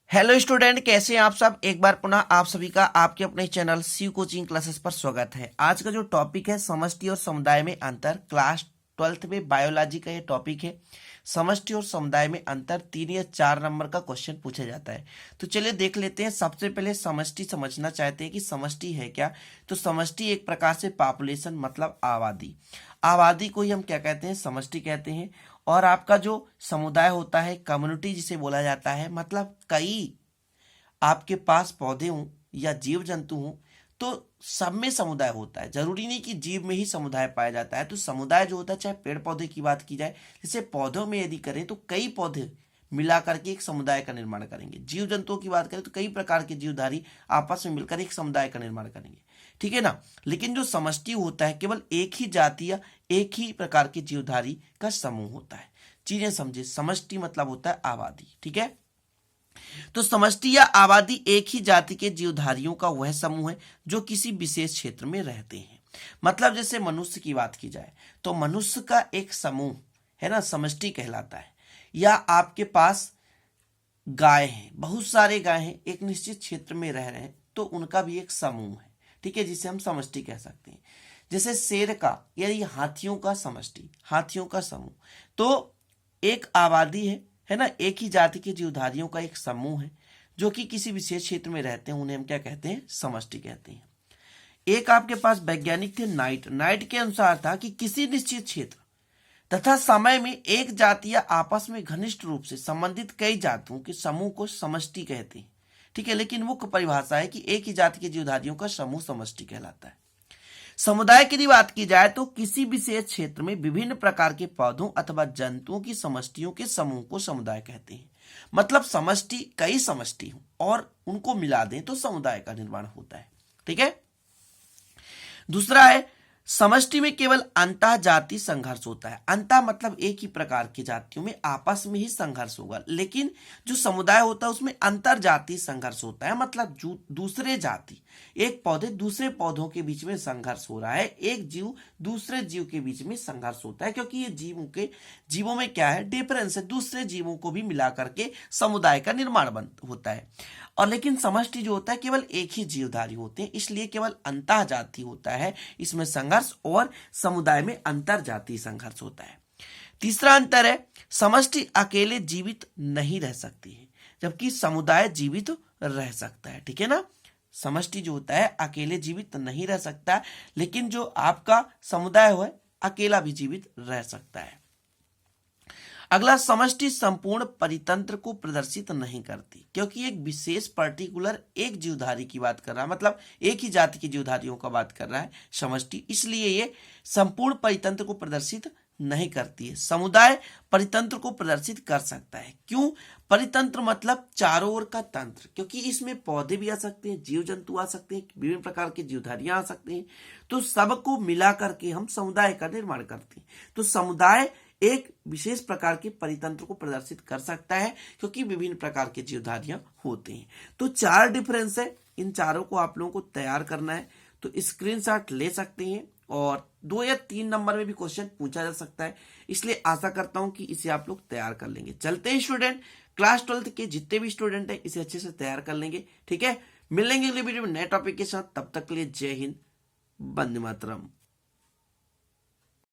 Hello student, कैसे हैं आप सब। एक बार पुनः आप सभी का आपके अपने चैनल शिव कोचिंग क्लासेस पर स्वागत है। आज का जो टॉपिक है समष्टि और समुदाय में अंतर, क्लास 12th में बायोलॉजी का ये टॉपिक है। समष्टि और समुदाय में अंतर 3 या 4 नंबर का क्वेश्चन पूछा जाता है। तो चलिए देख लेते हैं। सबसे पहले समष्टि समझना चाहते हैं कि समष्टि है क्या। तो समष्टि एक प्रकार से पॉपुलेशन मतलब आबादी, आबादी को ही हम क्या कहते हैं, समष्टि कहते हैं। और आपका जो समुदाय होता है, कम्युनिटी जिसे बोला जाता है, मतलब कई आपके पास पौधे हों या जीव जंतु हों तो सब में समुदाय होता है। जरूरी नहीं कि जीव में ही समुदाय पाया जाता है। तो समुदाय जो होता है, चाहे पेड़ पौधे की बात की जाए, जैसे पौधों में यदि करें तो कई पौधे मिला करके एक समुदाय का निर्माण करेंगे। जीव जंतुओं की बात करें तो कई प्रकार के जीवधारी आपस में मिलकर एक समुदाय का निर्माण करेंगे, ठीक है ना। लेकिन जो समष्टि होता है केवल एक ही जाति या एक ही प्रकार के जीवधारी का समूह होता है। चीजें समझे, समष्टि मतलब होता है आबादी, ठीक है। तो समष्टि या आबादी एक ही जाति के जीवधारियों का वह समूह है जो किसी विशेष क्षेत्र में रहते हैं। मतलब जैसे मनुष्य की बात की जाए तो मनुष्य का एक समूह है ना, समष्टि कहलाता है। या आपके पास गाय हैं, बहुत सारे गाय हैं, एक निश्चित क्षेत्र में रह रहे हैं तो उनका भी एक समूह है, ठीक है, जिसे हम समष्टि कह सकते हैं। जैसे शेर का या ये हाथियों का समष्टि, हाथियों का समूह, तो एक आबादी है ना, एक ही जाति के जीवधारियों का एक समूह है जो कि किसी विशेष क्षेत्र में रहते हैं, उन्हें हम क्या कहते हैं, समष्टि कहते हैं। एक आपके पास वैज्ञानिक थे नाइट के अनुसार था कि किसी निश्चित क्षेत्र तथा समय में एक जाति या आपस में घनिष्ठ रूप से संबंधित कई जातियों के समूह को समष्टि कहते हैं, ठीक है। लेकिन मुख्य परिभाषा है कि एक ही जाति के जीवधारियों का समूह समष्टि कहलाता है। समुदाय की बात की जाए तो किसी विशेष क्षेत्र में विभिन्न प्रकार के पौधों अथवा जंतुओं की समष्टियों के समूह को समुदाय कहते हैं। मतलब समष्टि कई समष्टि हो और उनको मिला दें तो समुदाय का निर्माण होता है, ठीक है। दूसरा है समष्टि में केवल अंतः जाति संघर्ष होता है। अंतः मतलब एक ही प्रकार की जातियों में आपस में ही संघर्ष होगा। लेकिन जो समुदाय होता है उसमें अंतर जाति संघर्ष होता है। मतलब दूसरे जाति, एक पौधे दूसरे पौधों के बीच में संघर्ष हो रहा है, एक जीव दूसरे जीव के बीच में संघर्ष होता है, क्योंकि ये जीवों में क्या है, डिफरेंस है। दूसरे जीवों को भी मिला करके समुदाय का निर्माण होता है। और लेकिन समष्टि जो होता है केवल एक ही जीवधारी होते हैं, इसलिए केवल अंतः जाति होता है, इसमें संघर्ष, और समुदाय में अंतर जाति संघर्ष होता है। तीसरा अंतर है समष्टि अकेले जीवित नहीं रह सकती है, जबकि समुदाय जीवित रह सकता है, ठीक है ना। समष्टि जो होता है अकेले जीवित नहीं रह सकता, लेकिन जो आपका समुदाय है अकेला भी जीवित रह सकता है। अगला, समष्टि संपूर्ण परितंत्र को प्रदर्शित नहीं करती, क्योंकि एक विशेष पर्टिकुलर एक जीवधारी की बात कर रहा है, मतलब एक ही जाति के जीवधारियों का बात कर रहा है समष्टि, इसलिए ये संपूर्ण परितंत्र को प्रदर्शित नहीं करती है। समुदाय परितंत्र को प्रदर्शित कर सकता है। क्यों? परितंत्र मतलब चारों ओर का तंत्र, क्योंकि इसमें पौधे भी आ सकते हैं, जीव जंतु आ सकते हैं, विभिन्न प्रकार के जीवधारियां आ सकते हैं, तो सबको मिला करके हम समुदाय का निर्माण करते हैं। तो समुदाय एक विशेष प्रकार के परितंत्र को प्रदर्शित कर सकता है, क्योंकि विभिन्न प्रकार के जीवधारियां होते हैं। तो 4 डिफरेंस है, इन चारों को आप लोगों को तैयार करना है, तो स्क्रीनशॉट ले सकते हैं। और 2 या 3 नंबर में भी क्वेश्चन पूछा जा सकता है, इसलिए आशा करता हूं कि इसे आप लोग तैयार कर लेंगे। चलते हैं स्टूडेंट, क्लास 12th के जितने भी स्टूडेंट हैं इसे अच्छे से तैयार कर लेंगे, ठीक है। मिलेंगे अगले वीडियो में नए टॉपिक के साथ, तब तक के लिए जय हिंद, वंदे मातरम।